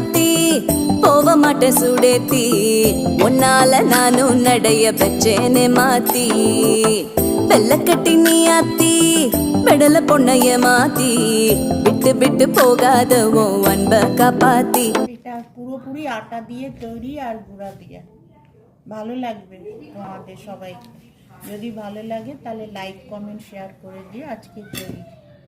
மாத்தி போவ மாட்ட சுடேத்தி உன்னால நானும் நடைய பெச்சேனே மாத்தி வெள்ளக்கட்டி நீ ஆத்தி பெடல பொண்ணைய மாத்தி விட்டு விட்டு போகாத உன் அன்ப காப்பாத்தி। এটা পুরোপুরি আটা দিয়ে তৈরি আর গুঁড়া দিয়ে। ভালো লাগবে তোমাদের সবাইকে। যদি ভালো লাগে তাহলে লাইক কমেন্ট শেয়ার করে দিও। আজকে তৈরি।